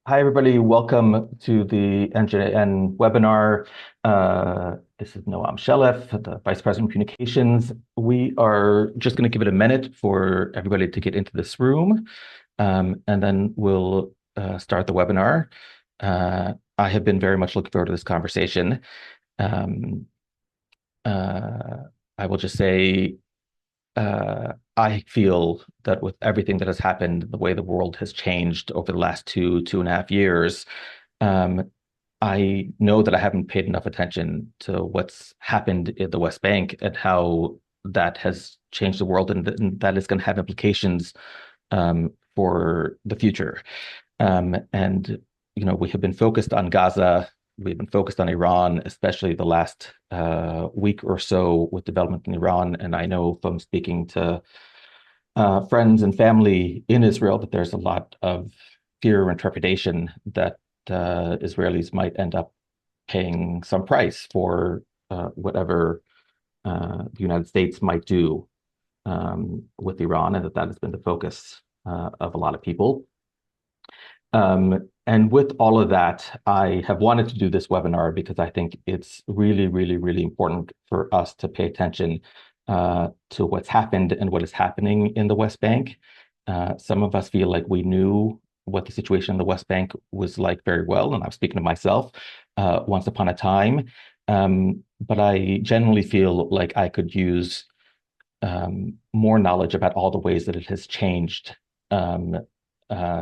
Hi, everybody. Welcome to the NJN webinar. This is Noam Shelef, the Vice President of Communications. We are just going to give it a minute for everybody to get into this room, and then we'll start the webinar. I have been very much looking forward to this conversation. Um, uh, I will just say I feel that with everything that has happened, the way the world has changed over the last 2.5 years, um, I know that I haven't paid enough attention to what's happened in the West Bank and how that has changed the world, and that is going to have implications for the future. And we have been focused on Gaza. We've been focused on Iran, especially the last week or so with development in Iran. And I know from speaking to friends and family in Israel that there's a lot of fear and trepidation that Israelis might end up paying some price for whatever the United States might do with Iran, and that has been the focus of a lot of people. And with all of that, I have wanted to do this webinar because I think it's really, really, really important for us to pay attention to what's happened and what is happening in the West Bank. Some of us feel like we knew what the situation in the West Bank was like very well, and I'm speaking to myself once upon a time. But I generally feel like I could use more knowledge about all the ways that it has changed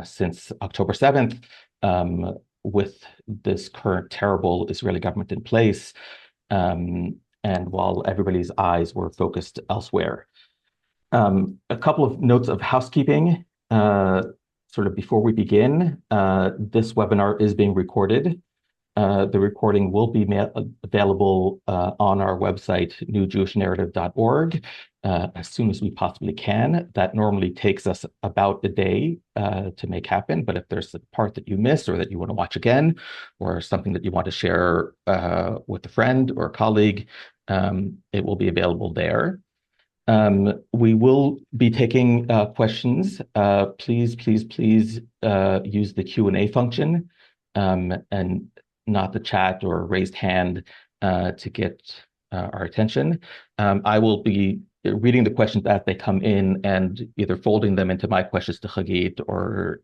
since October 7th, with this current terrible Israeli government in place, and while everybody's eyes were focused elsewhere. A couple of notes of housekeeping, sort of before we begin. This webinar is being recorded. The recording will be available on our website, newjewishnarrative.org, as soon as we possibly can. That normally takes us about a day to make happen, but if there's a part that you missed or that you want to watch again, or something that you want to share with a friend or a colleague, it will be available there. We will be taking questions. Please, please, please use the Q&A function, and not the chat or raised hand to get our attention. I will be reading the questions as they come in and either folding them into my questions to Hagit or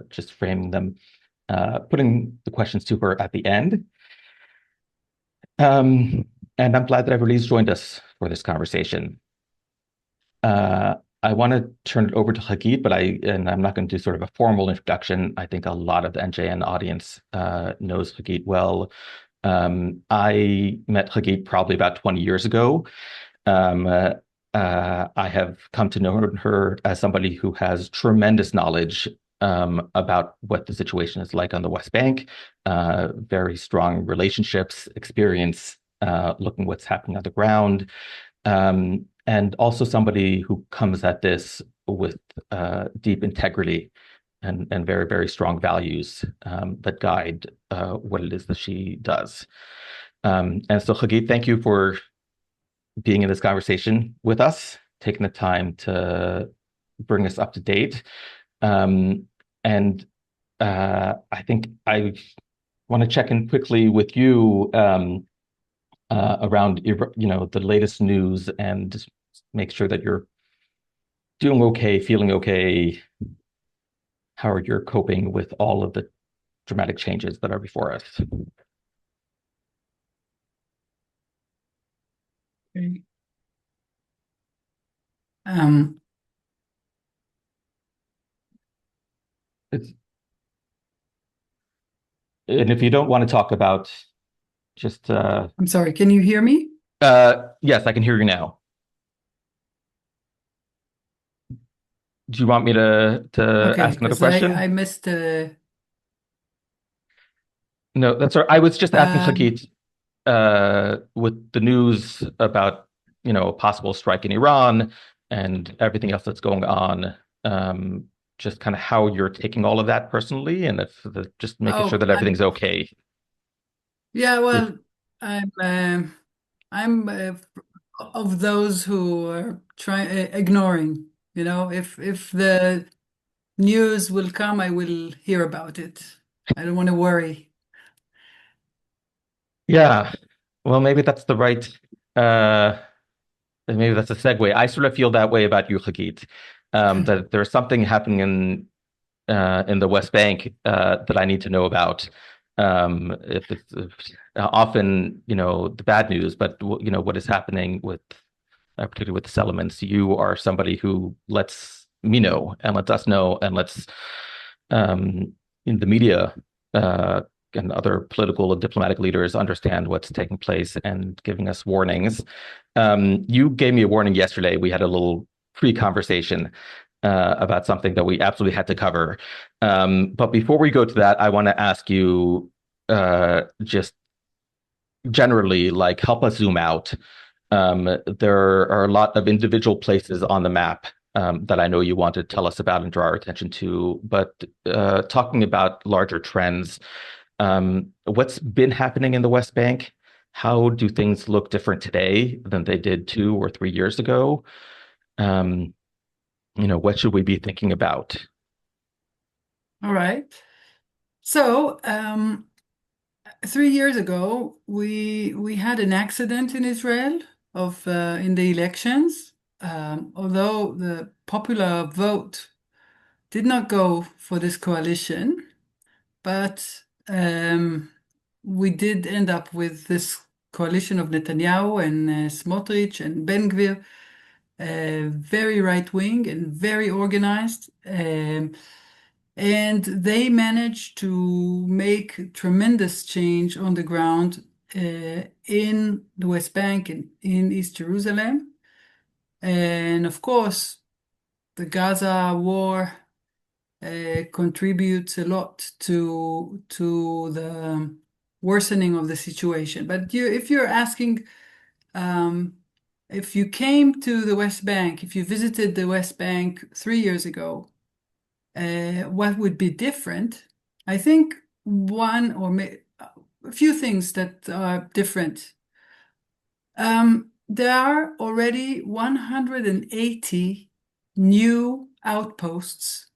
just framing them, putting the questions to her at the end. And I'm glad that everybody's joined us for this conversation. I want to turn it over to Hagit, but I'm not going to do sort of a formal introduction. I think a lot of the NJN audience knows Hagit well. I met Hagit probably about 20 years ago. I have come to know her as somebody who has tremendous knowledge about what the situation is like on the West Bank, very strong relationships, experience looking what's happening on the ground. And also somebody who comes at this with deep integrity and very, very strong values that guide what it is that she does. And so, Hagit, thank you for being in this conversation with us, taking the time to bring us up to date. And I think I want to check in quickly with you around the latest news and make sure that you're doing okay, feeling okay. How are you coping with all of the dramatic changes that are before us? Okay. Um, It's, and if you don't want to talk about just I'm sorry, can you hear me? yes, I can hear you now. Do you want me to Okay, ask another because I question? missed No, that's all right. I was just asking um, Hagit with the news about a possible strike in Iran and everything else that's going on, just kind of how you're taking all of that personally, and if just making sure oh that everything's okay. yeah, If well, I'm of those who are trying ignoring, if the news will come, I will hear about it. I don't want to worry. Yeah. Well, maybe that's the right, uh, maybe that's a segue. I sort of feel that way about you, Hagit, that there's something happening in the West Bank that I need to know about. If often, the bad news, but what is happening with, particularly with the settlements. You are somebody who lets me know and lets us know and lets in the media uh, and other political and diplomatic leaders understand what's taking place and giving us warnings. You gave me a warning yesterday. We had a little pre-conversation about something that we absolutely had to cover. But before we go to that, I want to ask you just generally, like, help us zoom out. There are a lot of individual places on the map that I know you want to tell us about and draw our attention to, but talking about larger trends, what's been happening in the West Bank? How do things look different today than they did 2 or 3 years ago? Um, what should we be thinking about? All right. So, 3 years ago, we had an accident in Israel of in the elections. Although the popular vote did not go for this coalition, but we did end up with this coalition of Netanyahu and Smotrich and Ben Gvir, very right wing and very organized. And they managed to make tremendous change on the ground in the West Bank and in East Jerusalem. And of course, the Gaza war contributes a lot to the worsening of the situation. But if you're asking, um, if you came to the West Bank, if you visited the West Bank 3 years ago, what would be different? I think a few things that are different. There are already 180 new outposts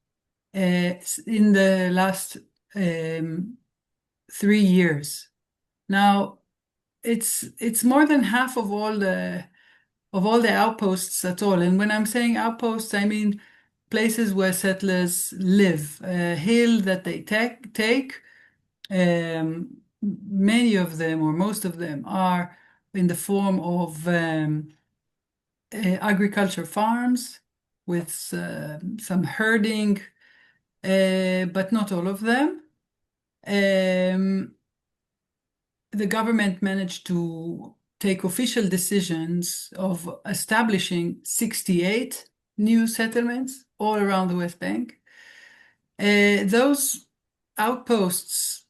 in the last um, 3 years. Now, it's more than half of all the outposts at all. And when I'm saying outposts, I mean places where settlers live, a hill that they take. Many of them, or most of them, are in the form of agriculture farms with some herding, but not all of them. Um, the government managed to take official decisions of establishing 68 new settlements all around the West Bank. Those outposts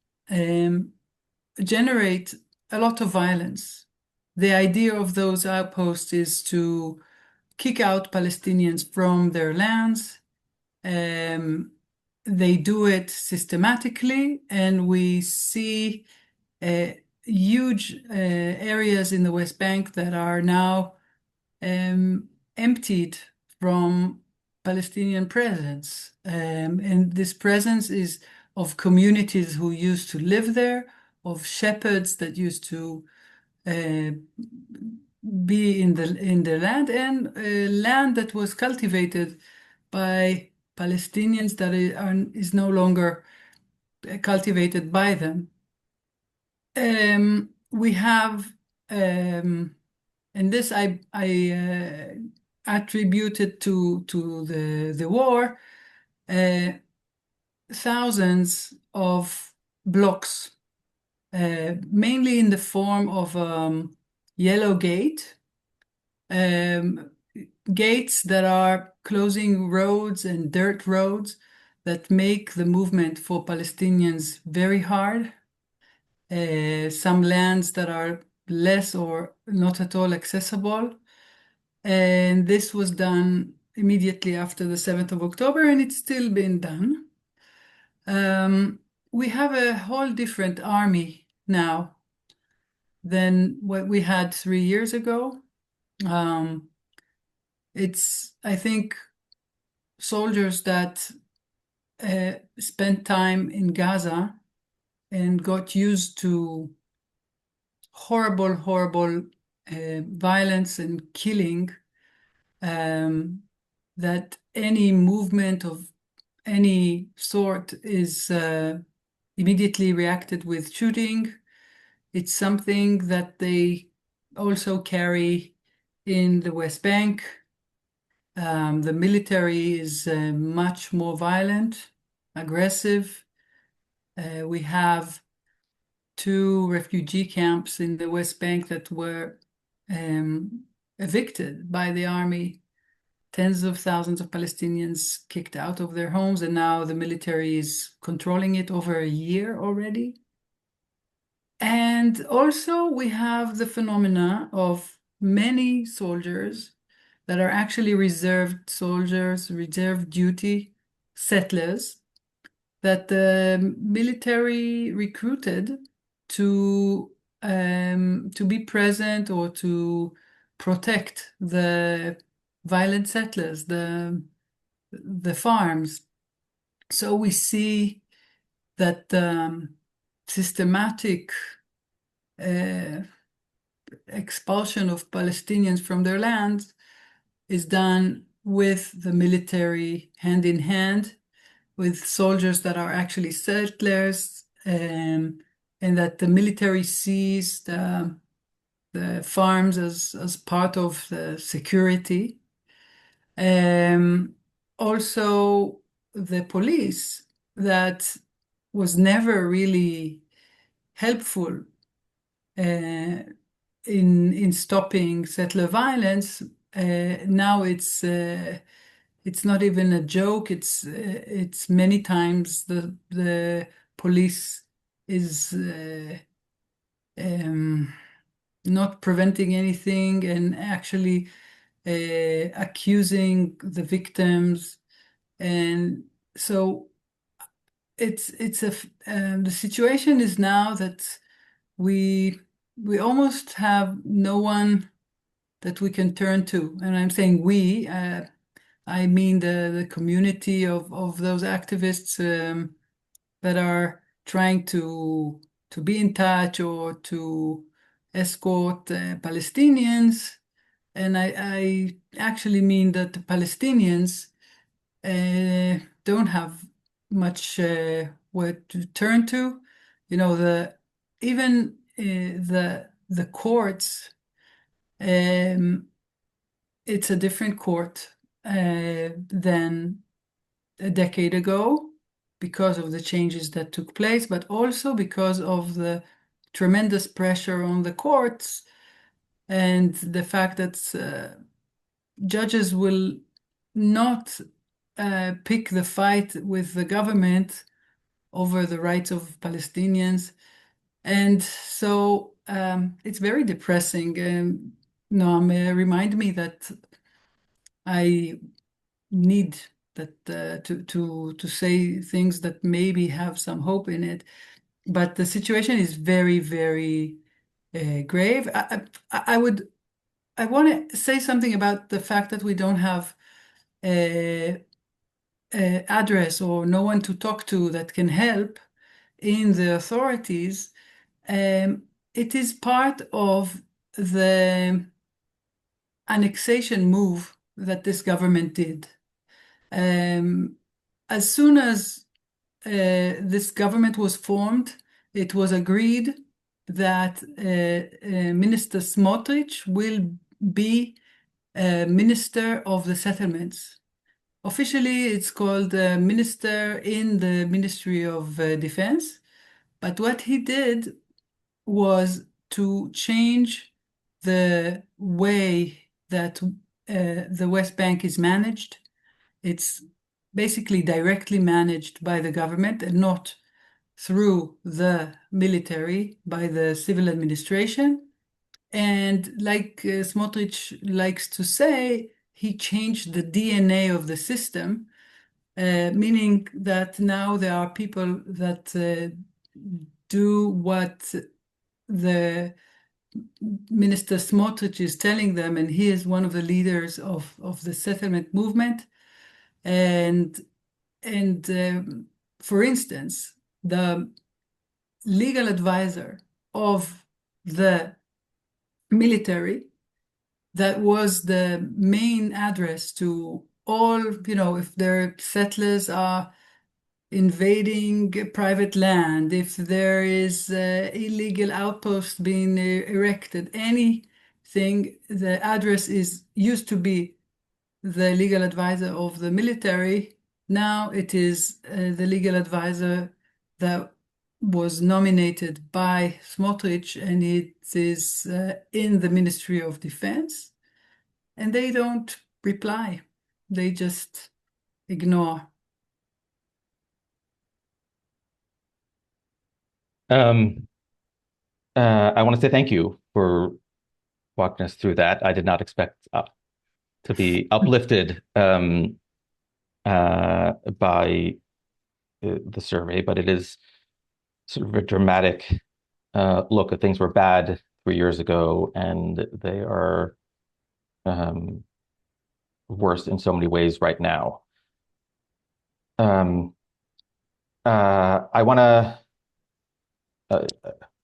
generate a lot of violence. The idea of those outposts is to kick out Palestinians from their lands. Um, they do it systematically, and we see uh, huge areas in the West Bank that are now emptied from Palestinian presence. And this presence is of communities who used to live there, of shepherds that used to uh, be in the land, and land that was cultivated by Palestinians that is no longer cultivated by them. We have, and this I attributed to the war, uh, thousands of blocks, mainly in the form of yellow gate, um, gates that are closing roads and dirt roads that make the movement for Palestinians very hard. Some lands that are less or not at all accessible. And this was done immediately after the 7th of October, and it's still been done. We have a whole different army now than what we had 3 years ago. Um, I think, soldiers that spent time in Gaza and got used to horrible violence and killing, um, that any movement of any sort is immediately reacted with shooting. It's something that they also carry in the West Bank. The military is much more violent, aggressive. We have two refugee camps in the West Bank that were um, evicted by the army. Tens of thousands of Palestinians kicked out of their homes, and now the military is controlling it over a year already. And also, we have the phenomena of many soldiers that are actually reserved soldiers, reserve duty settlers that the military recruited to be present or to protect the violent settlers, the farms. So we see that systematic uh, expulsion of Palestinians from their lands is done with the military hand in hand, with soldiers that are actually settlers, and that the military sees the farms as part of the security. Um, Also, the police that was never really helpful uh, in stopping settler violence. Now it's not even a joke. It's many times the police is um, not preventing anything and actually accusing the victims. And so the situation is now that we we almost have no one that we can turn to. And I'm saying we, I mean the community of those activists that are trying to be in touch or to escort Palestinians. And I actually mean that the Palestinians don't have much where to turn to. You know, the even the courts, um, it's a different court than a decade ago because of the changes that took place, but also because of the tremendous pressure on the courts and the fact that judges will not pick the fight with the government over the rights of Palestinians. And so it's very depressing. Noam, remind me that I need that to say things that maybe have some hope in it. But the situation is very grave. I want to say something about the fact that we don't have a, a address or no one to talk to that can help in the authorities. It is part of the annexation move that this government did. Um, as soon as this government was formed, it was agreed that Minister Smotrich will be Minister of the Settlements. Officially, it's called Minister in the Ministry of Defense. But what he did was to change the way that the West Bank is managed. It's basically directly managed by the government and not through the military, by the civil administration. And like Smotrich likes to say, he changed the DNA of the system, meaning that now there are people that do what the Minister Smotrich is telling them, and he is one of the leaders of the settlement movement. And for instance, the legal advisor of the military. That was the main address to all, if their settlers are invading private land, if there is illegal outposts being erected, anything, the address is used to be the legal advisor of the military. Now it is the legal advisor that was nominated by Smotrich, and it is in the Ministry of Defense, and they don't reply. They just ignore. Um, I want to say thank you for walking us through that. I did not expect to be uplifted by the survey, but it is sort of a dramatic look at things were bad 3 years ago, and they are um, worse in so many ways right now. Um, I want to uh,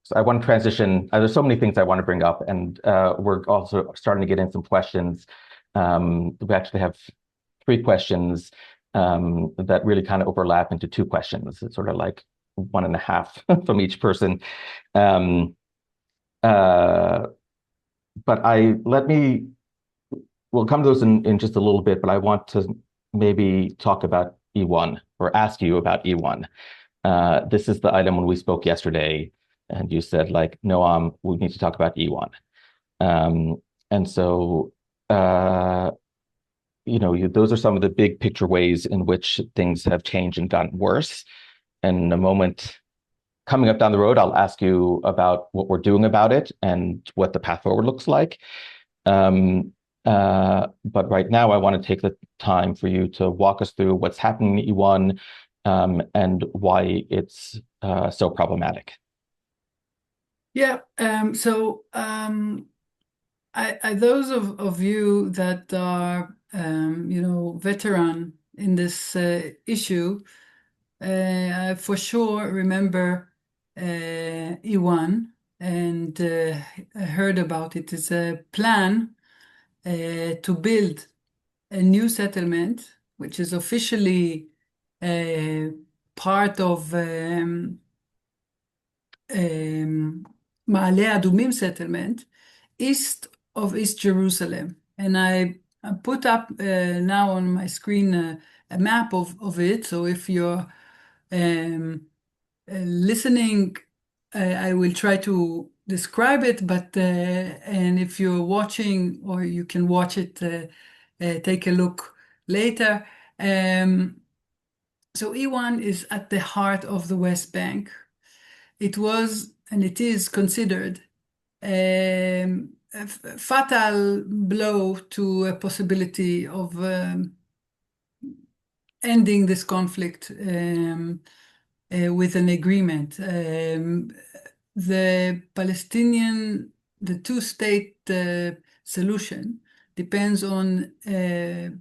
so I want to transition. There's so many things I want to bring up, and we're also starting to get in some questions. We actually have three questions that really kind of overlap into two questions. It's sort of like one and a half from each person. Um, uh, but we'll come to those in just a little bit, but I want to maybe talk about E1 or ask you about E1. This is the item when we spoke yesterday, and you said like, no, we need to talk about E1. And so, those are some of the big picture ways in which things have changed and gotten worse. And in a moment coming up down the road, I'll ask you about what we're doing about it and what the path forward looks like. But right now, I want to take the time for you to walk us through what's happening in E1 and why it's so problematic. Yeah. Those of you that are, veteran in this issue, I for sure remember E1 and heard about it. It's a plan to build a new settlement, which is officially part of Ma'ale Adumim settlement, east of East Jerusalem. And I put up now on my screen a map of it. So if you're listening, I will try to describe it, but and if you're watching, or you can watch it, take a look later. So E1 is at the heart of the West Bank. It was, and it is considered a fatal blow to a possibility of ending this conflict with an agreement. The two-state solution depends on a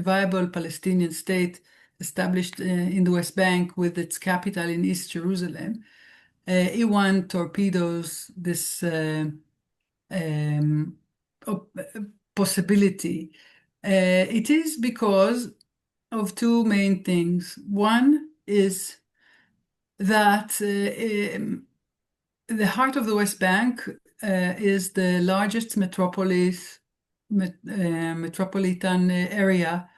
viable Palestinian state established in the West Bank with its capital in East Jerusalem. E1 torpedoes this um, possibility. It is because of two main things. One is that the heart of the West Bank is the largest metropolitan area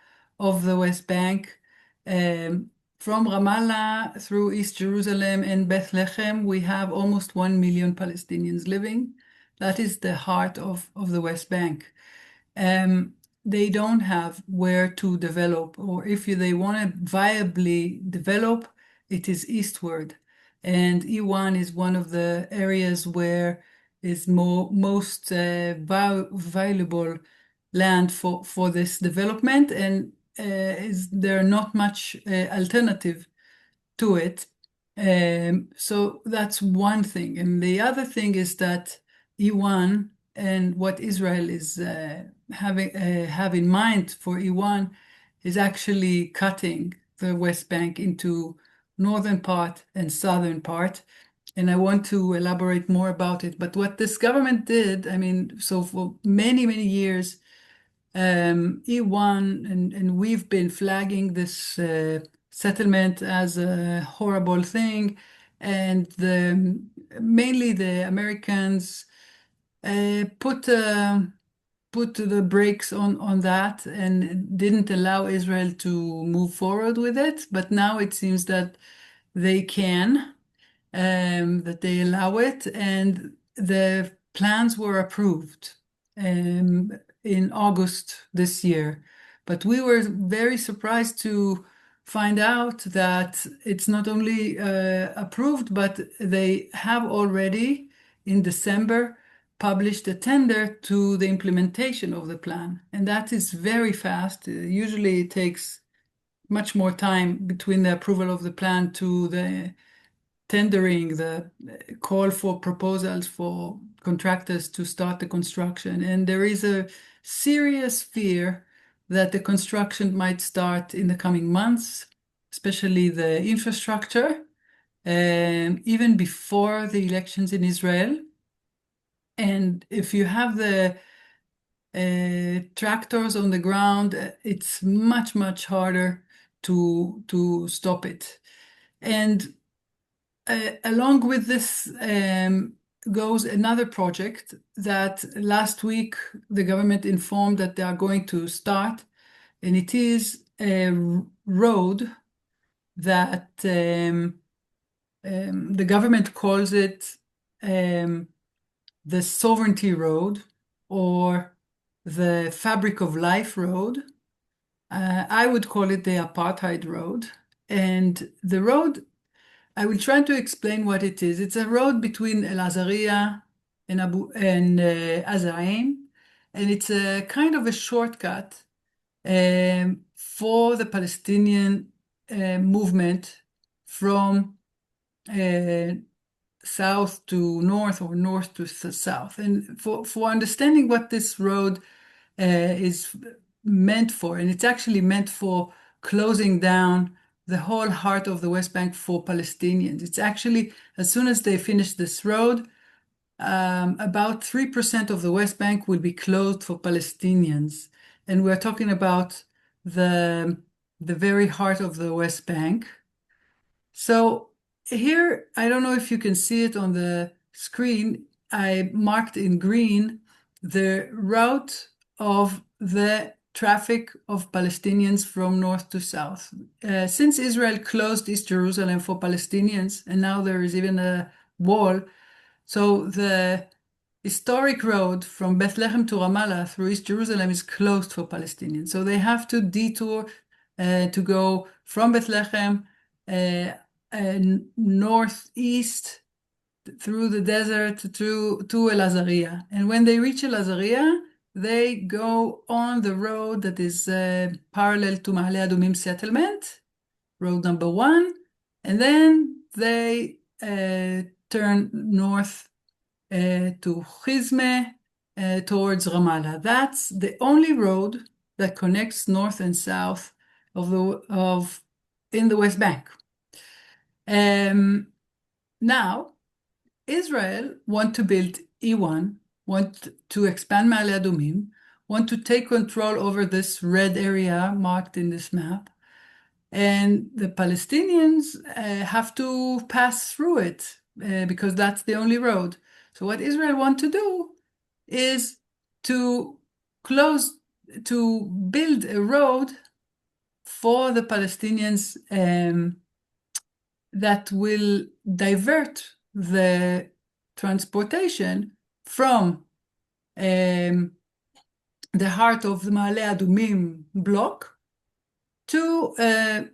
of the West Bank. From Ramallah through East Jerusalem and Bethlehem, we have almost 1 million Palestinians living. That is the heart of the West Bank. They don't have where to develop, or if they want to viably develop, it is eastward. And E1 is one of the areas where is most valuable land for this development, and there are not much alternative to it. So that's one thing. And the other thing is that E1 and what Israel is have in mind for E1 is actually cutting the West Bank into northern part and southern part. And I want to elaborate more about it. But what this government did, I mean, so for many, many years, E1 and we've been flagging this settlement as a horrible thing, and mainly the Americans put the brakes on that and didn't allow Israel to move forward with it. But now it seems that they can, that they allow it, and the plans were approved um, in August this year. But we were very surprised to find out that it's not only approved, but they have already in December published a tender to the implementation of the plan. And that is very fast. Usually it takes much more time between the approval of the plan to the tendering, the call for proposals for contractors to start the construction. And there is a serious fear that the construction might start in the coming months, especially the infrastructure, even before the elections in Israel. And if you have the tractors on the ground, it's much, much harder to stop it. And along with this goes another project that last week the government informed that they are going to start, and it is a road that the government calls it the Sovereignty Road or the Fabric of Life Road. I would call it the Apartheid Road. And the road, I will try to explain what it is. It's a road between El Azariya and Azaim, and it's a kind of a shortcut for the Palestinian movement from south to north or north to south. And for understanding what this road is meant for, and it's actually meant for closing down the whole heart of the West Bank for Palestinians. It's actually, as soon as they finish this road, about 3% of the West Bank will be closed for Palestinians. And we're talking about the very heart of the West Bank. So here, I don't know if you can see it on the screen, I marked in green the route of the traffic of Palestinians from north to south. Since Israel closed East Jerusalem for Palestinians, and now there is even a wall, so the historic road from Bethlehem to Ramallah through East Jerusalem is closed for Palestinians. So they have to detour to go from Bethlehem northeast through the desert to El Azariya. And when they reach El Azariya, they go on the road that is parallel to Ma'ale Adumim settlement, road number 1, and then they turn north to Chizmeh towards Ramallah. That's the only road that connects north and south in the West Bank. Now, Israel want to build E1, want to expand Ma'ale Adumim, want to take control over this red area marked in this map, and the Palestinians have to pass through it because that's the only road. So what Israel want to do is to build a road for the Palestinians that will divert the transportation from the heart of the Ma'ale Adumim block to a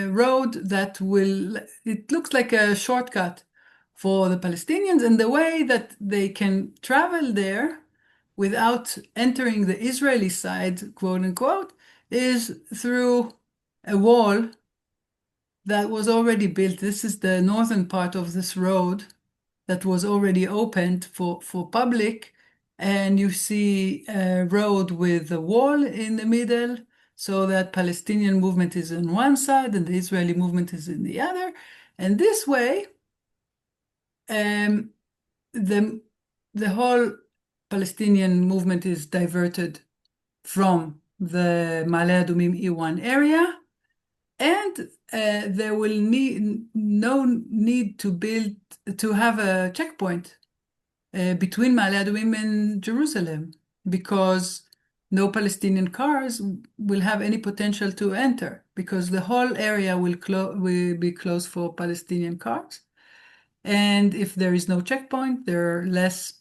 road that it looks like a shortcut for the Palestinians, and the way that they can travel there without entering the Israeli side, quote unquote, is through a wall that was already built. This is the northern part of this road that was already opened for public. And you see a road with a wall in the middle, so that Palestinian movement is on one side and the Israeli movement is in the other. And this way, um, the, the whole Palestinian movement is diverted from the Ma'ale Adumim E1 area, and there will no need to have a checkpoint between Ma'ale Adumim and Jerusalem, because no Palestinian cars will have any potential to enter, because the whole area will be closed for Palestinian cars. And if there is no checkpoint, there are less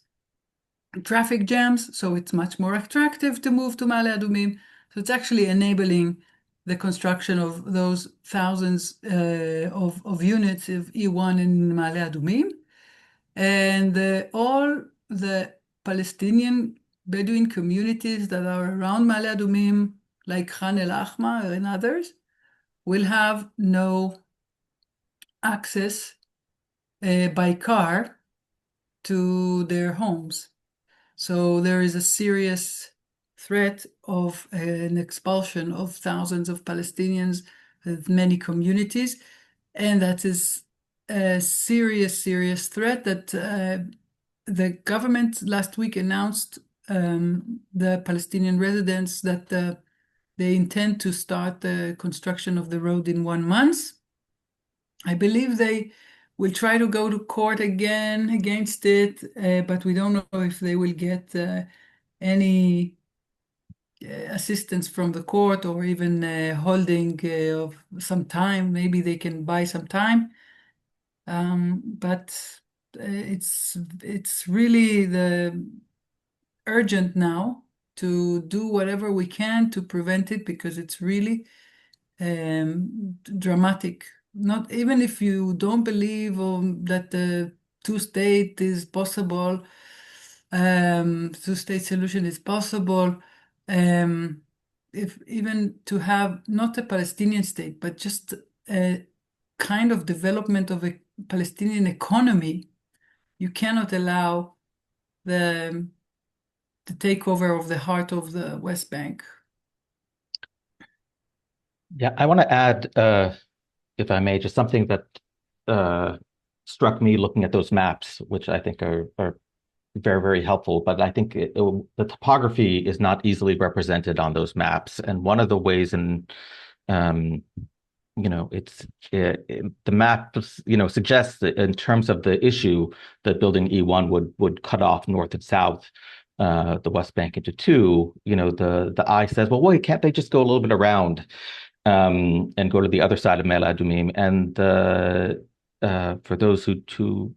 traffic jams, so it's much more attractive to move to Ma'ale Adumim. So it's actually enabling the construction of those thousands of units of E1 in Ma'ale Adumim. And all the Palestinian Bedouin communities that are around Ma'ale Adumim, like Khan el Ahmar and others, will have no access by car to their homes. So there is a serious threat of an expulsion of thousands of Palestinians with many communities. And that is a serious, serious threat that the government last week announced the Palestinian residents that they intend to start the construction of the road in 1 month. I believe they will try to go to court again against it, but we don't know if they will get any assistance from the court or even holding of some time. Maybe they can buy some time. But it's really the urgent now to do whatever we can to prevent it, because it's really dramatic. Not even if you don't believe that the two-state is possible, two-state solution is possible. If even to have not a Palestinian state, but just a kind of development of a Palestinian economy, you cannot allow the takeover of the heart of the West Bank. Yeah, I want to add, if I may, just something that struck me looking at those maps, which I think are very, very helpful. But I think the topography is not easily represented on those maps. And one of the ways um, the map, suggests that in terms of the issue that building E1 would cut off north and south, the West Bank into two. The eye says, well, wait, can't they just go a little bit around and go to the other side of Ma'ale Adumim? And for those who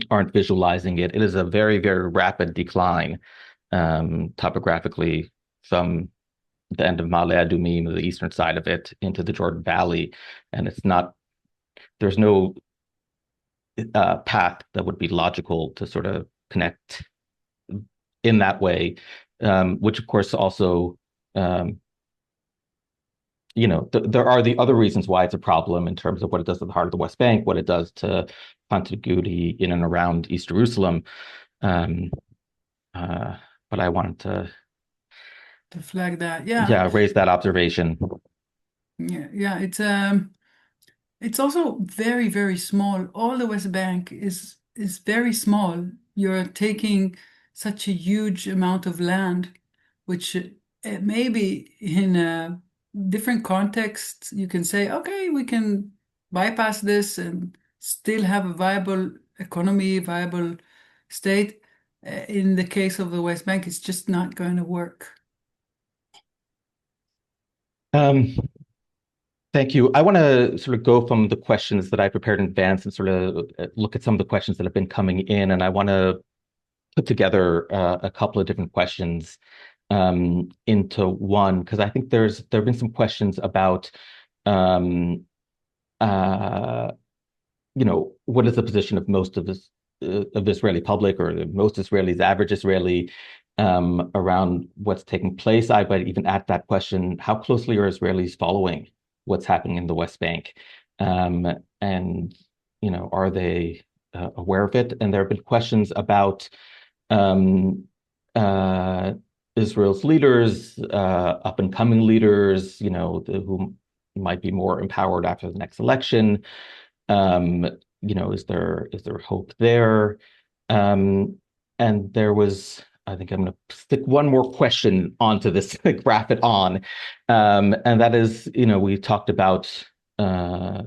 aren't visualizing it, it is a very, very rapid decline topographically from the end of Ma'ale Adumim, the eastern side of it, into the Jordan Valley. And there's no path that would be logical to sort of connect in that way, which of course also, there are the other reasons why it's a problem in terms of what it does to the heart of the West Bank, what it does to contiguity in and around East Jerusalem. But I wanted to flag that, yeah, raise that observation. Yeah, it's also very, very small. All the West Bank is very small. You're taking such a huge amount of land, which maybe in a different context you can say, okay, we can bypass this and still have a viable economy, viable state. In the case of the West Bank, it's just not going to work. Thank you. I want to sort of go from the questions that I prepared in advance and sort of look at some of the questions that have been coming in, and I want to put together a couple of different questions into one, because I think there have been some questions about what is the position of most of this of the Israeli public, or most Israelis, average Israeli, around what's taking place. I would even add that question: how closely are Israelis following what's happening in the West Bank, and are they aware of it? And there have been questions about Israel's leaders, up and coming leaders, who might be more empowered after the next election. Um, is there hope there? Um, and there was, I think I'm going to stick one more question onto this, graph it on, and that is, we talked about. Uh,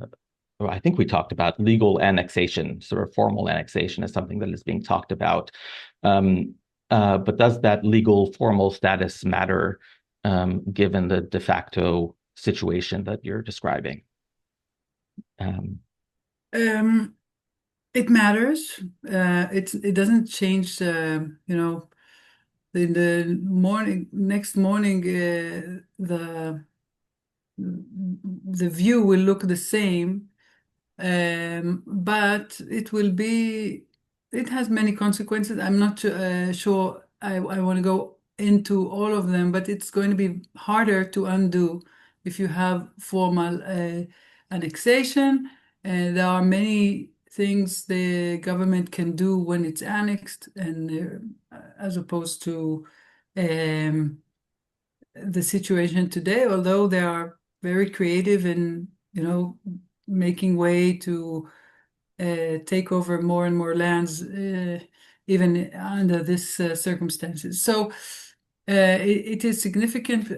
well, I think we talked about legal annexation, sort of formal annexation, as something that is being talked about. Um, but does that legal formal status matter, given the de facto situation that you're describing? Um, Um, it matters. It doesn't change. In the morning, next morning, the view will look the same, but it has many consequences. I'm not sure I want to go into all of them, but it's going to be harder to undo if you have formal annexation. There are many things the government can do when it's annexed, and as opposed to um, the situation today, although they are very creative in, making way to take over more and more lands, even under this circumstances. So it is significant,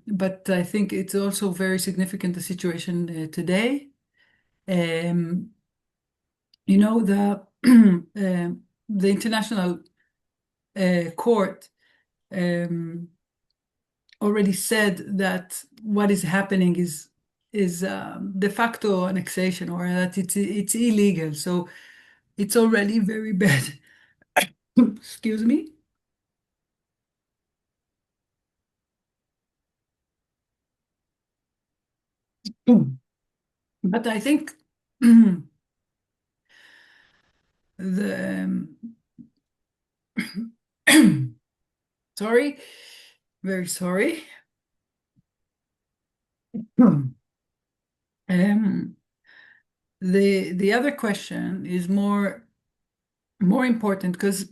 but I think it's also very significant the situation today. Um, the the International Court um, already said that what is happening is de facto annexation, or that it's illegal. So it's already very bad. Excuse me. But I think the sorry, very sorry. Um, the other question is more important because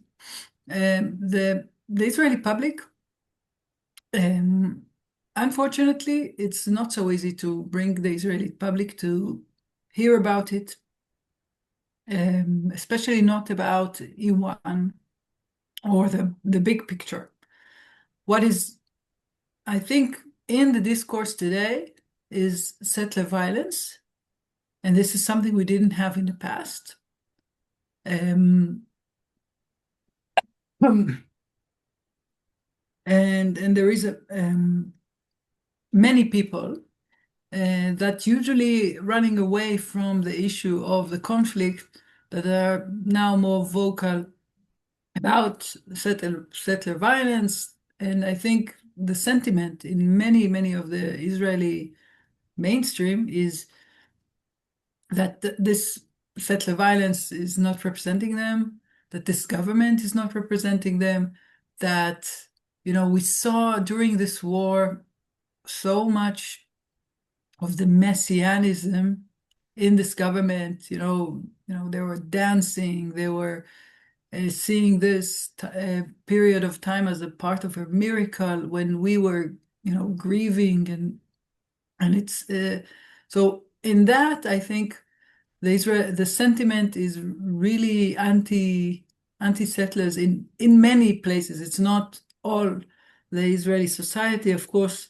the Israeli public, um, unfortunately, it's not so easy to bring the Israeli public to hear about it, especially not about E1 or the big picture. What is, I think, in the discourse today is settler violence, and this is something we didn't have in the past. Um, and there is many people that usually running away from the issue of the conflict that are now more vocal about settler violence. And I think the sentiment in many of the Israeli mainstream is that this settler violence is not representing them, that this government is not representing them, that, we saw during this war so much of the messianism in this government. They were dancing, they were seeing this period of time as a part of a miracle when we were, grieving, and it's so in that I think the sentiment is really anti-settlers in many places. It's not all the Israeli society, of course.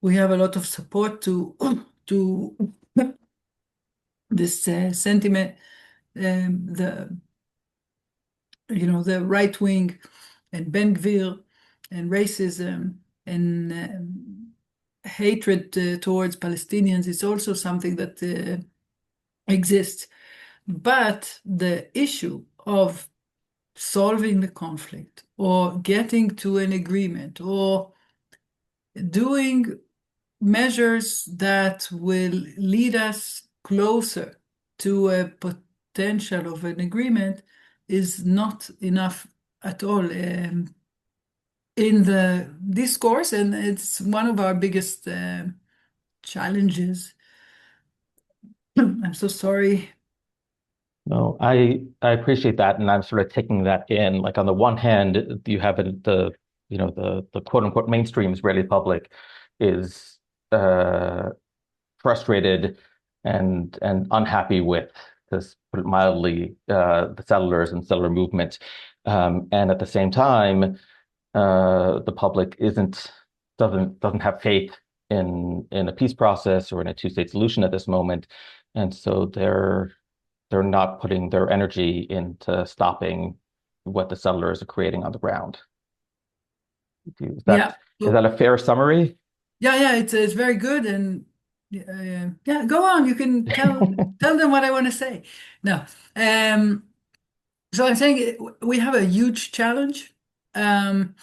We have a lot of support to to this sentiment, the the right wing and Ben Gvir and racism and hatred towards Palestinians is also something that exists. But the issue of solving the conflict or getting to an agreement or doing measures that will lead us closer to a potential of an agreement is not enough at all in the discourse, and it's one of our biggest challenges. I'm so sorry. No, I appreciate that, and I'm sort of taking that in. Like on the one hand, you have the the quote unquote mainstream Israeli public is frustrated and unhappy with, to put it mildly, the settlers and settler movement. And at the same time, the public doesn't have faith in a peace process or in a two-state solution at this moment, and so they're not putting their energy into stopping what the settlers are creating on the ground. Is Yeah. that So a fair summary? yeah, it's very good, and yeah, go on. You can tell them what I want to say. No, um, so I'm saying we have a huge challenge. Um,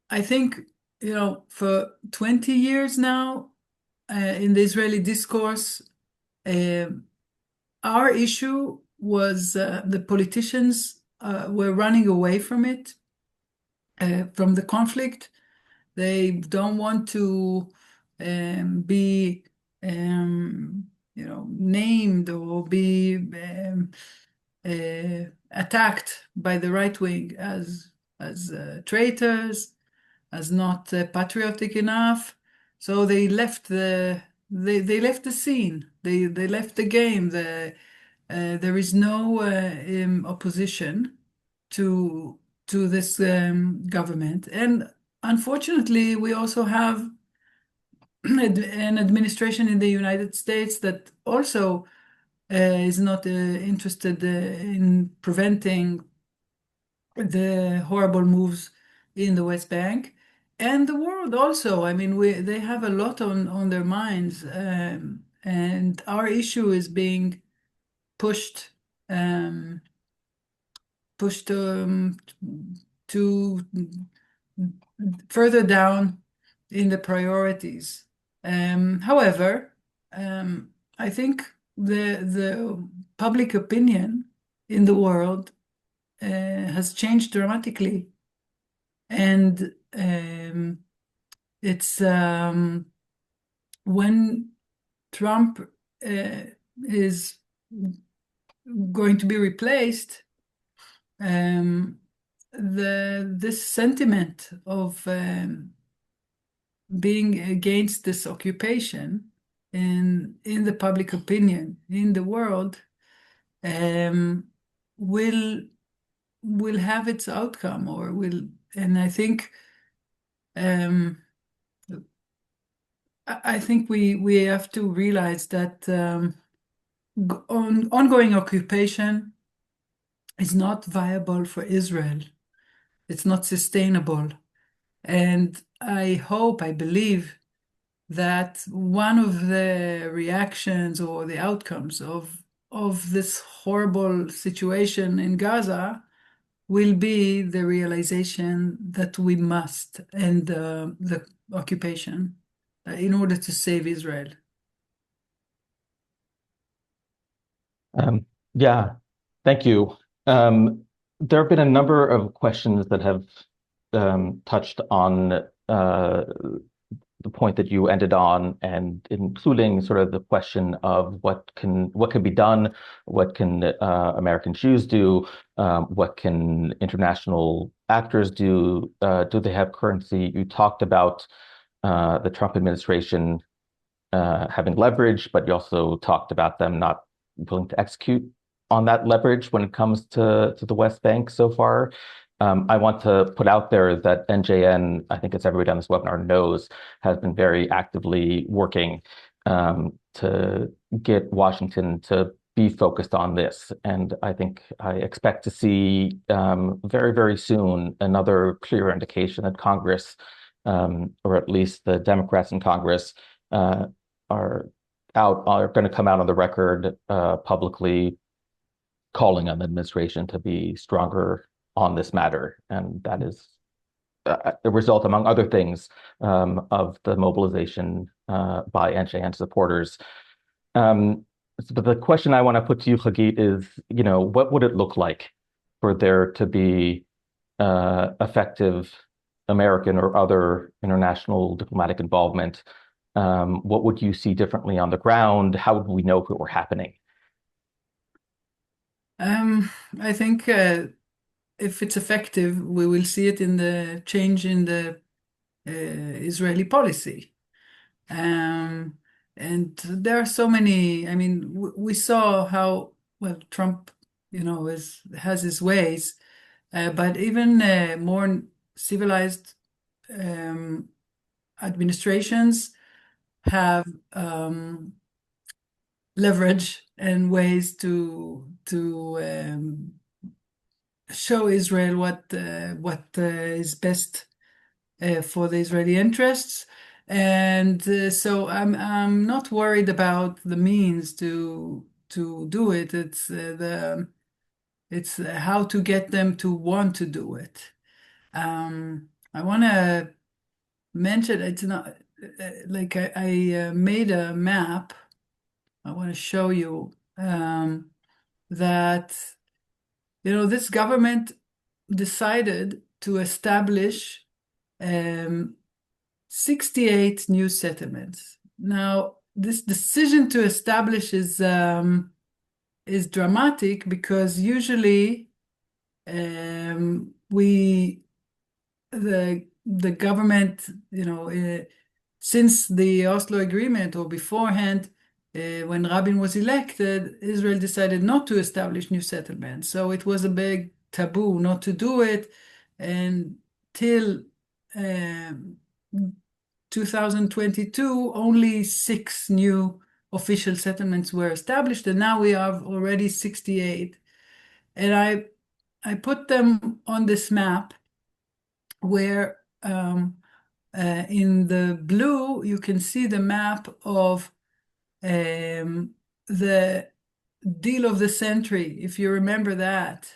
I think for 20 years now, in the Israeli discourse, uh, our issue was the politicians were running away from it, from the conflict. They don't want to be, named or be attacked by the right wing as traitors, as not patriotic enough. So they left the scene. They left the game. There is no opposition to this government, and unfortunately, we also have an administration in the United States that also is not interested in preventing the horrible moves in the West Bank and the world also. I mean, they have a lot on their minds, and our issue is being pushed um, pushed to further down in the priorities. However, I think the public opinion in the world has changed dramatically, and it's when Trump is going to be replaced, this sentiment of being against this occupation in the public opinion in the world um, will have its outcome, or will, and um, I think we have to realize that ongoing occupation is not viable for Israel. It's not sustainable. And I believe that one of the reactions or the outcomes of this horrible situation in Gaza will be the realization that we must end the occupation in order to save Israel. Yeah, thank you. There have been a number of questions that have touched on the point that you ended on, and including sort of the question of what can be done, what can American Jews do, what can international actors do? Do they have currency? You talked about the Trump administration having leverage, but you also talked about them not willing to execute on that leverage when it comes to the West Bank so far. I want to put out there that NJN, I think as everybody on this webinar knows, has been very actively working to get Washington to be focused on this. And I expect to see very, very soon another clear indication that Congress, or at least the Democrats in Congress, uh, are going to come out on the record publicly calling on the administration to be stronger on this matter, and that is the result, among other things, of the mobilization by NJN supporters. But the question I want to put to you, Hagit, is, what would it look like for there to be effective American or other international diplomatic involvement? What would you see differently on the ground? How would we know if it were happening? I think if it's effective, we will see it in the change in the Israeli policy. Um, and there are so many, I mean, we saw how, well, Trump, has his ways, but even more civilized um, administrations have leverage and ways to show Israel what is best for the Israeli interests. And so I'm not worried about the means to do it. It's how to get them to want to do it. I want to mention it's not like I made a map. I want to show you that this government decided to establish um, 68 new settlements. Now, this decision to establish is dramatic because usually we the government, since the Oslo Agreement or beforehand, when Rabin was elected, Israel decided not to establish new settlements. So it was a big taboo not to do it until um, 2022, only 6 new official settlements were established, and now we have already 68. And I put them on this map where in the blue you can see the map of the deal of the century, if you remember that,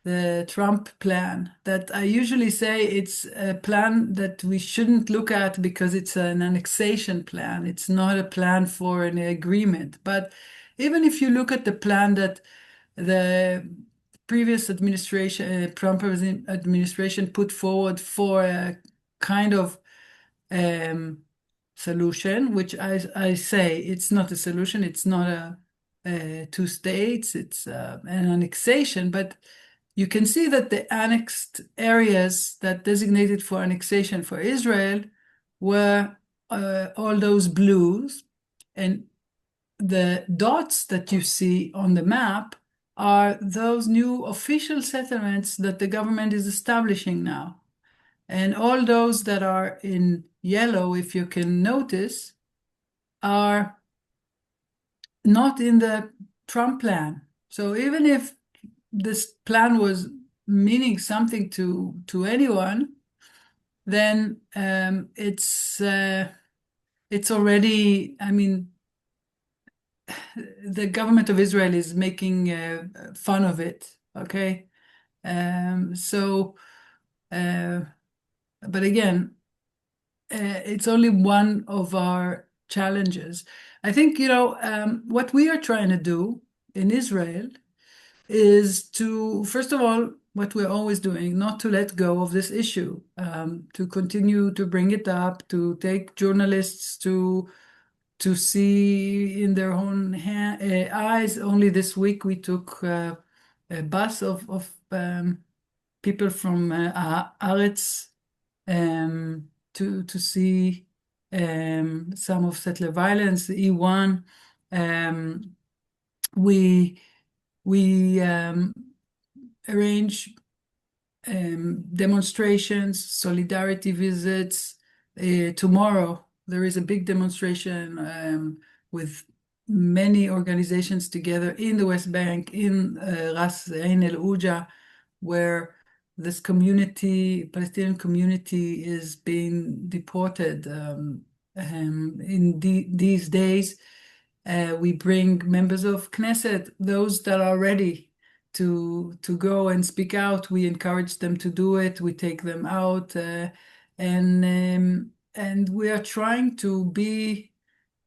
the Trump plan, that I usually say it's a plan that we shouldn't look at because it's an annexation plan. It's not a plan for an agreement. But even if you look at the plan that the previous administration, Trump administration put forward for a kind of um, solution, which I say it's not a solution, it's not two states, it's an annexation, but you can see that the annexed areas that designated for annexation for Israel were all those blues, and the dots that you see on the map are those new official settlements that the government is establishing now. And all those that are in yellow, if you can notice, are not in the Trump plan. So even if this plan was meaning something to anyone, then it's already, I mean, the government of Israel is making fun of it. Okay, so but again, it's only one of our challenges. I think, what we are trying to do in Israel is to, first of all, what we're always doing, not to let go of this issue, to continue to bring it up, to take journalists to see in their own eyes. Only this week we took a bus of people from Aretz to see some of settler violence, E1. We arrange demonstrations, solidarity visits. Tomorrow, there is a big demonstration with many organizations together in the West Bank, in Ras Ain El Uja, where this community, Palestinian community, is being deported in these days. We bring members of Knesset, those that are ready to go and speak out. We encourage them to do it. We take them out, and we are trying to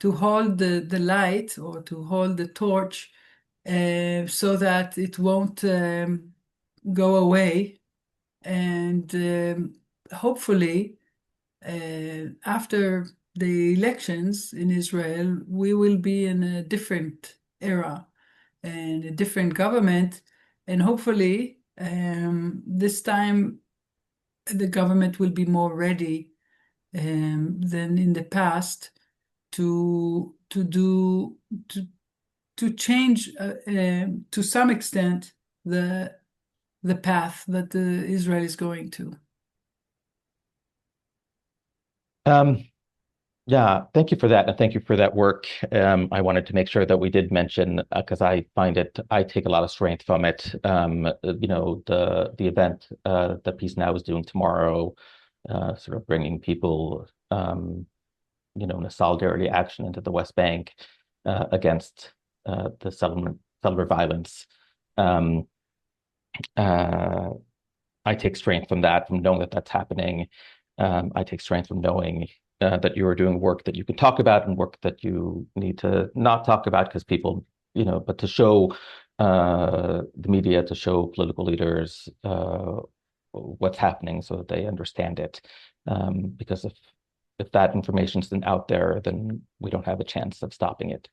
hold the light or to hold the torch so that it won't go away. And hopefully, after the elections in Israel, we will be in a different era and a different government. And hopefully, This time, the government will be more ready than in the past to do to change to some extent the path that Israel is going to. Um, yeah, thank you for that, and thank you for that work. I wanted to make sure that we did mention because I find I take a lot of strength from it. The event that Peace Now is doing tomorrow, sort of bringing people, in a solidarity action into the West Bank against the settler violence. Um, uh, I take strength from that, from knowing that that's happening. I take strength from knowing that you are doing work that you can talk about and work that you need to not talk about because people, but to show the media, to show political leaders what's happening so that they understand it. Because if that information isn't out there, then we don't have a chance of stopping it.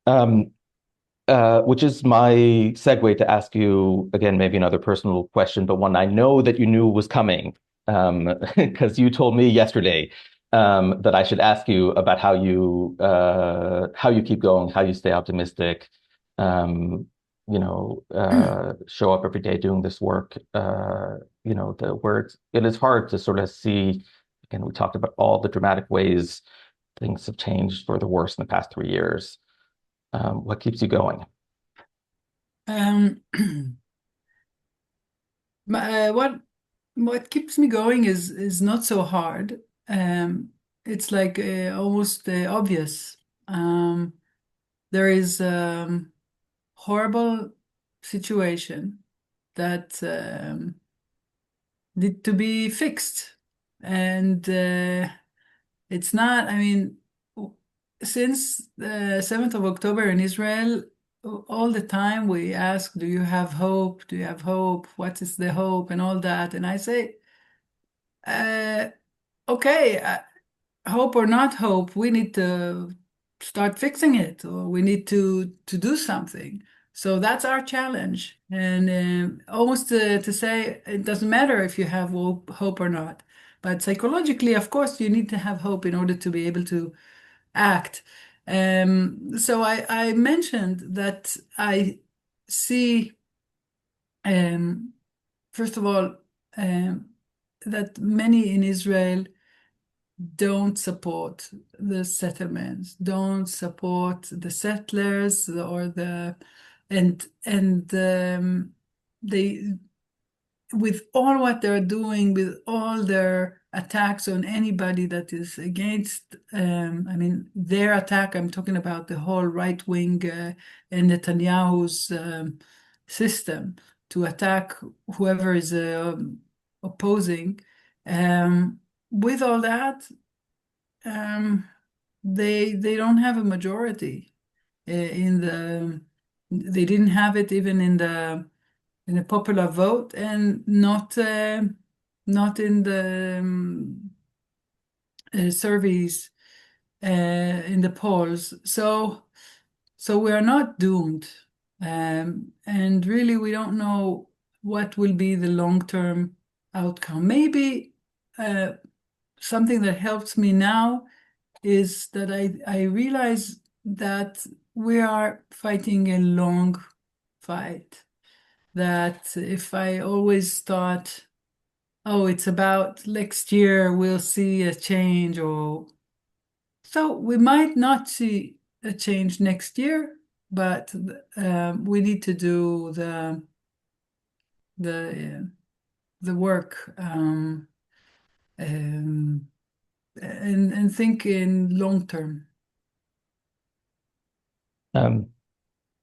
Um, which is my segue to ask you again, maybe another personal question, but one I know that you knew was coming, because you told me yesterday that I should ask you about how you keep going, how you stay optimistic, um, show up every day doing this work. The words. It is hard to sort of see. Again, we talked about all the dramatic ways things have changed for the worse in the past 3 years. What keeps you going? Um, what keeps me going is not so hard. It's like almost obvious. Um, there is horrible situation that need to be fixed, and it's not. I mean, since the 7th of October in Israel, all the time we ask, do you have hope? Do you have hope? What is the hope? And all that. And I say, uh, okay, hope or not hope, we need to start fixing it, or we need to do something. So that's our challenge. And almost to say it doesn't matter if you have hope or not. But psychologically, of course, you need to have hope in order to be able to act. So I mentioned that I see, um, first of all, um, that many in Israel don't support the settlements, don't support the settlers or and they with all what they're doing, with all their attacks on anybody that is against, I mean, their attack, I'm talking about the whole right wing and Netanyahu's system to attack whoever is opposing. Um, with all that, um, they don't have a majority in the. They didn't have it even in a popular vote, and not in the surveys in the polls. So we are not doomed, and really we don't know what will be the long-term outcome. Maybe something that helps me now is that I realize that we are fighting a long fight. That if I always thought, oh, it's about next year, we'll see a change, or so we might not see a change next year, but we need to do the the work um, and think in long term. Um,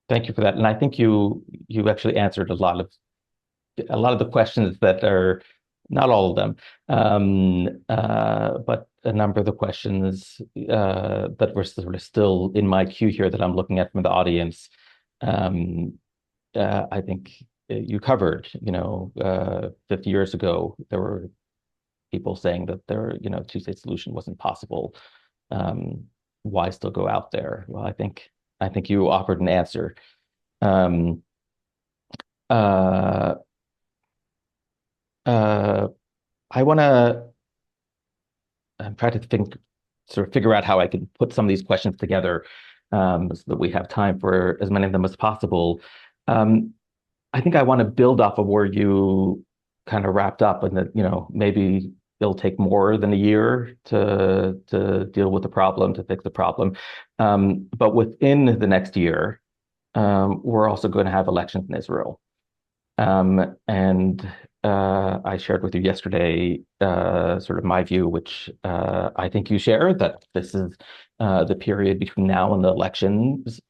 Thank you for that. And I think you actually answered a lot of the questions that are not all of them, but a number of the questions that were sort of still in my queue here that I'm looking at from the audience. Um, I think you covered. 50 years ago, there were people saying that two-state solution wasn't possible. Um, why still go out there? Well, I think you offered an answer. Um, uh, uh, I want to. I'm trying to think, sort of figure out how I can put some of these questions together, so that we have time for as many of them as possible. Um, I think I want to build off of where you kind of wrapped up, and that, maybe it'll take more than a year to deal with the problem, to fix the problem. But within the next year, we're also going to have elections in Israel. And I shared with you yesterday sort of my view, which I think you share, that this is the period between now and the elections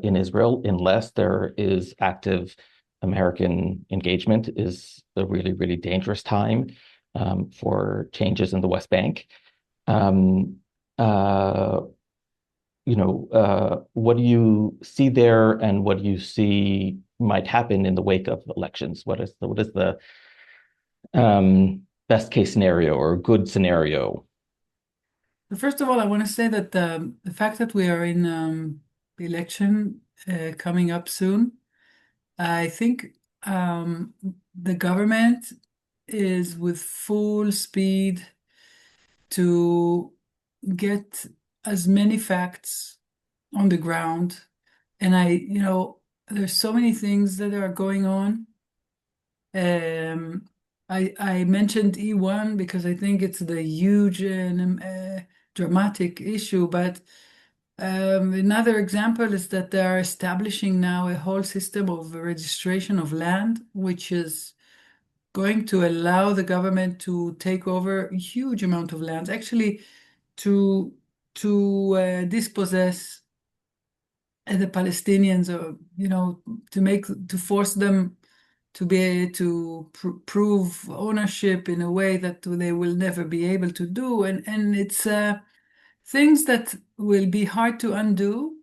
in Israel, unless there is active American engagement, is a really, really dangerous time for changes in the West Bank. Um, uh, what do you see there, and what do you see might happen in the wake of elections? What is the best case scenario or good scenario? First of all, I want to say that the fact that we are in election coming up soon, I think the government is with full speed to get as many facts on the ground. And there's so many things that are going on. Um, I mentioned E1 because I think it's the huge and dramatic issue, but another example is that they are establishing now a whole system of registration of land, which is going to allow the government to take over a huge amount of lands, actually to dispossess the Palestinians, or to force them to be able to prove ownership in a way that they will never be able to do, and it's things that will be hard to undo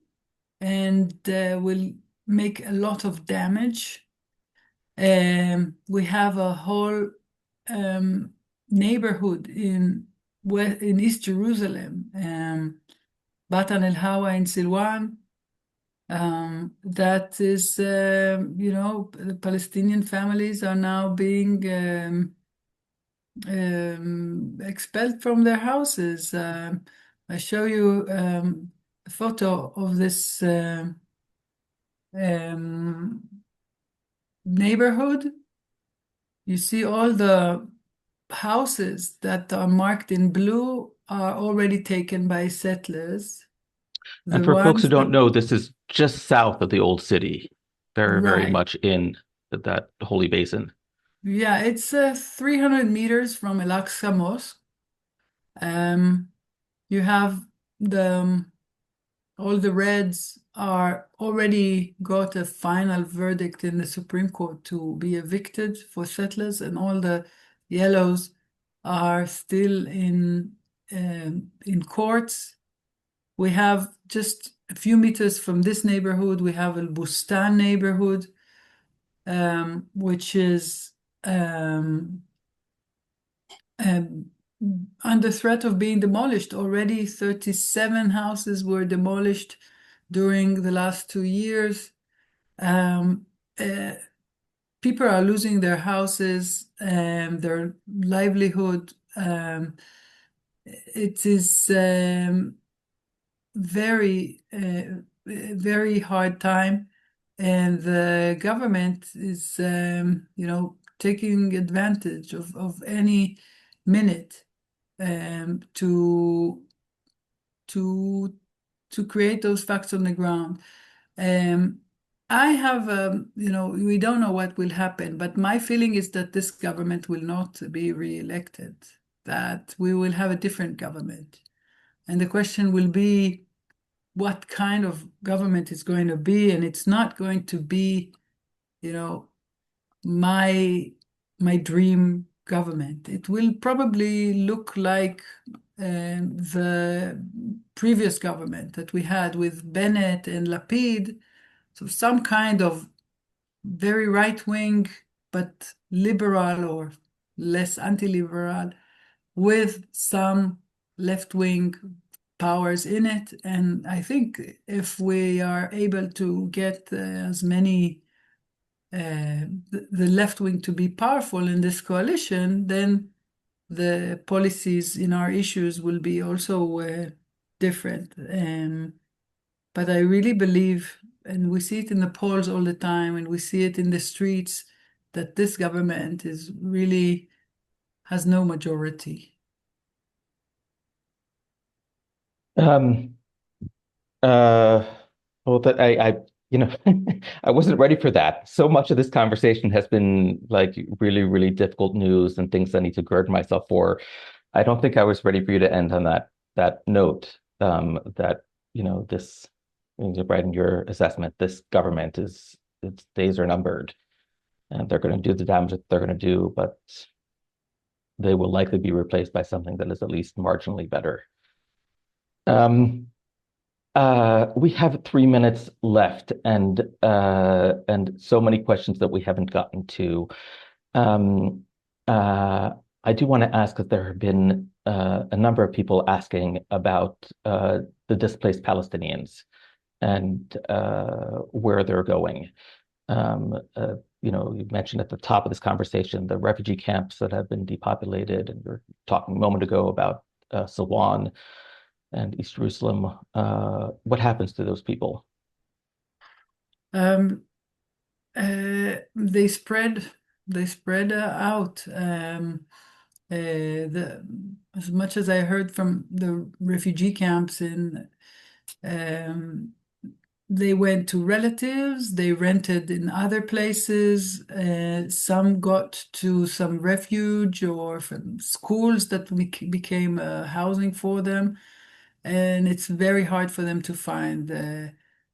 and will make a lot of damage. We have a whole neighborhood in East Jerusalem, Batan el Hawa in Silwan, that is, the Palestinian families are now being expelled from their houses. I show you a photo of this um, neighborhood. You see all the houses that are marked in blue are already taken by settlers. And The for folks who ones don't that, know, this is just south of the old city, very, very right. much in that holy basin. Yeah, it's 300 meters from Al-Aqsa Mosque. Um, you have the all the reds are already got a final verdict in the Supreme Court to be evicted for settlers, and all the yellows are still in courts. We have just a few meters from this neighborhood, we have Al Bustan neighborhood, which is um, um, under threat of being demolished. Already 37 houses were demolished during the last 2 years. Um, uh, People are losing their houses and their livelihood. It is very hard time, and the government is, taking advantage of any minute to to create those facts on the ground. Um, I have, we don't know what will happen, but my feeling is that this government will not be re-elected, that we will have a different government. And the question will be what kind of government it's going to be, and it's not going to be, you know, my my dream government. It will probably look like the previous government that we had with Bennett and Lapid, so some kind of very right wing, but liberal or less anti-liberal, with some left wing powers in it. And I think if we are able to get as many the left wing to be powerful in this coalition, then the policies in our issues will be also different. But I really believe, and we see it in the polls all the time, and we see it in the streets, that this government is really has no majority. Um, uh, well, that you know, I wasn't ready for that. So much of this conversation has been like really, really difficult news and things I need to gird myself for. I don't think I was ready for you to end on that note. That this, right in your assessment, this government its days are numbered, and they're going to do the damage that they're going to do, but they will likely be replaced by something that is at least marginally better. Um, we have 3 minutes left, and so many questions that we haven't gotten to. Um, I do want to ask that there have been a number of people asking about the displaced Palestinians and where they're going. You mentioned at the top of this conversation the refugee camps that have been depopulated, and we were talking a moment ago about Silwan and East Jerusalem. What happens to those people? Um, they spread out. As much as I heard from the refugee camps um, they went to relatives, they rented in other places, some got to some refuge or from schools that became housing for them, and it's very hard for them to find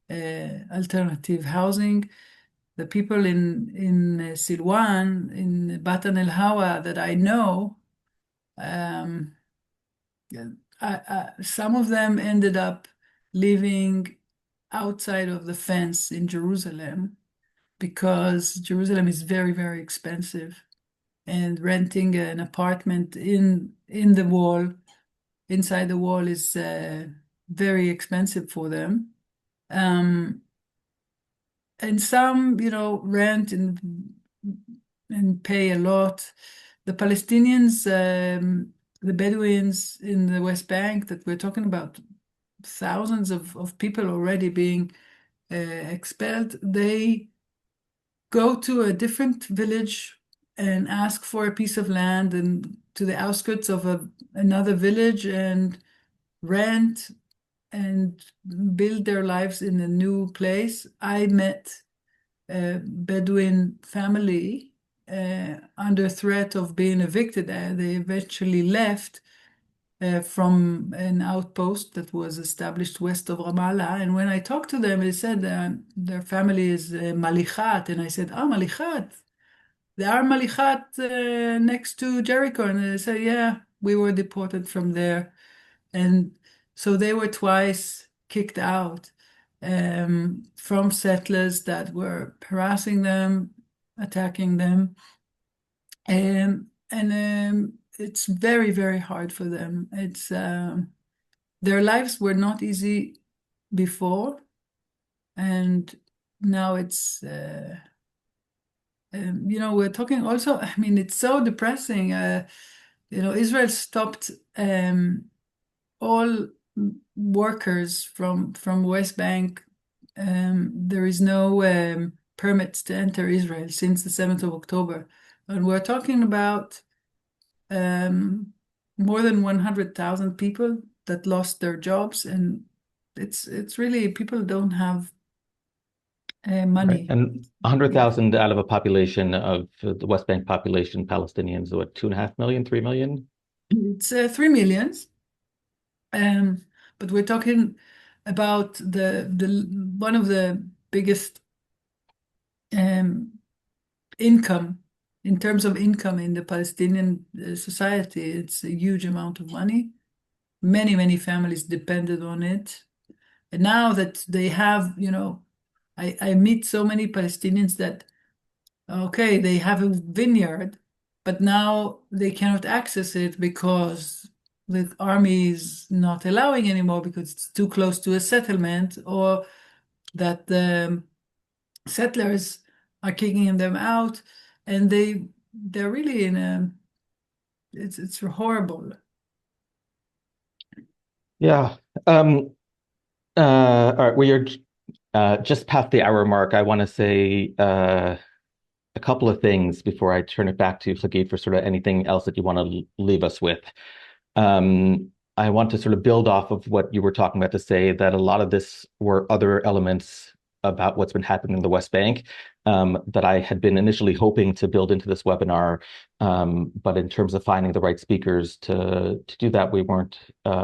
alternative housing. The people in Silwan, in Batan el Hawa that I know, um, some of them ended up living outside of the fence in Jerusalem because Jerusalem is very, very expensive, and renting an apartment in the wall, inside the wall, is very expensive for them. Um, and some, rent and pay a lot. The Palestinians, the Bedouins in the West Bank that we're talking about, thousands of people already being expelled, they go to a different village and ask for a piece of land and to the outskirts of another village and rent and build their lives in a new place. I met a Bedouin family under threat of being evicted. They eventually left from an outpost that was established west of Ramallah. And when I talked to them, they said their family is Malichat. And I said, "Ah, Malichat. They are Malichat next to Jericho." And they said, "Yeah, we were deported from there." And so they were twice kicked out from settlers that were harassing them, attacking them. And it's very, very hard for them. Their lives were not easy before, and now we're talking also, I mean, it's so depressing. Israel stopped all workers from West Bank. There is no permits to enter Israel since the 7th of October. And we're talking about more than 100,000 people that lost their jobs, and it's really people don't have Right. money. And 100,000 out of a population of the West Bank population, Palestinians, what, 2.5 million, 3 million? It's 3 millions, um, but we're talking about the one of the biggest um, income in terms of income in the Palestinian society. It's a huge amount of money. Many, many families depended on it. And now that they have, I meet so many Palestinians that, okay, they have a vineyard, but now they cannot access it because the army is not allowing anymore because it's too close to a settlement, or that the settlers are kicking them out, and they're really in a it's horrible. Yeah. All right, we are just past the hour mark. I want to say a couple of things before I turn it back to Hagit for sort of anything else that you want to leave us with. I want to sort of build off of what you were talking about to say that a lot of this were other elements about what's been happening in the West Bank that I had been initially hoping to build into this webinar. But in terms of finding the right speakers to do that, we weren't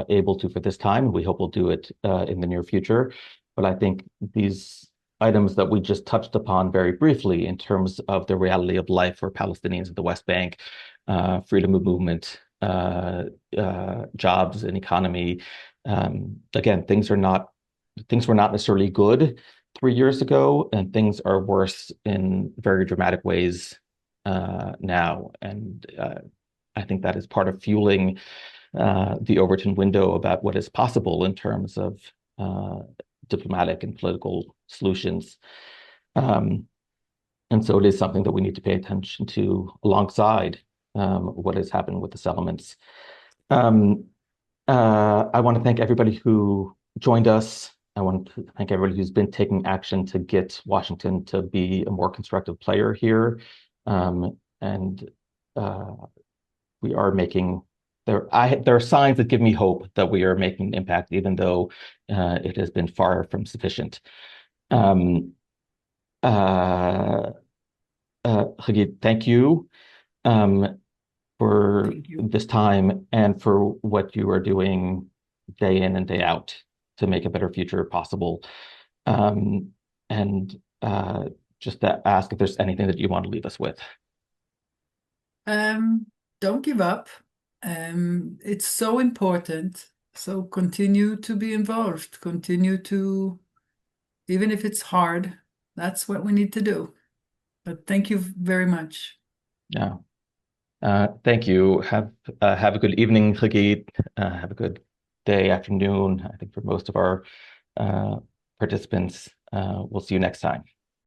able to for this time. We hope we'll do it in the near future. But I think these items that we just touched upon very briefly in terms of the reality of life for Palestinians in the West Bank, freedom of movement, jobs and economy. Again, things were not necessarily good 3 years ago, and things are worse in very dramatic ways now. And I think that is part of fueling the Overton window about what is possible in terms of diplomatic and political solutions. Um, and so it is something that we need to pay attention to alongside what has happened with the settlements. Um, I want to thank everybody who joined us. I want to thank everybody who's been taking action to get Washington to be a more constructive player here. And we are making there are signs that give me hope that we are making an impact, even though it has been far from sufficient. Um, uh, Hagit, thank you. For Thank you. this time and for what you are doing day in and day out to make a better future possible. Um, and just to ask if there's anything that you want to leave us with. Um, don't give up. It's so important. So continue to be involved. Continue to, even if it's hard, that's what we need to do. But thank you very much. Yeah. Thank you. Have a good evening, Hagit. Have a good day, afternoon. I think for most of our uh, participants. We'll see you next time.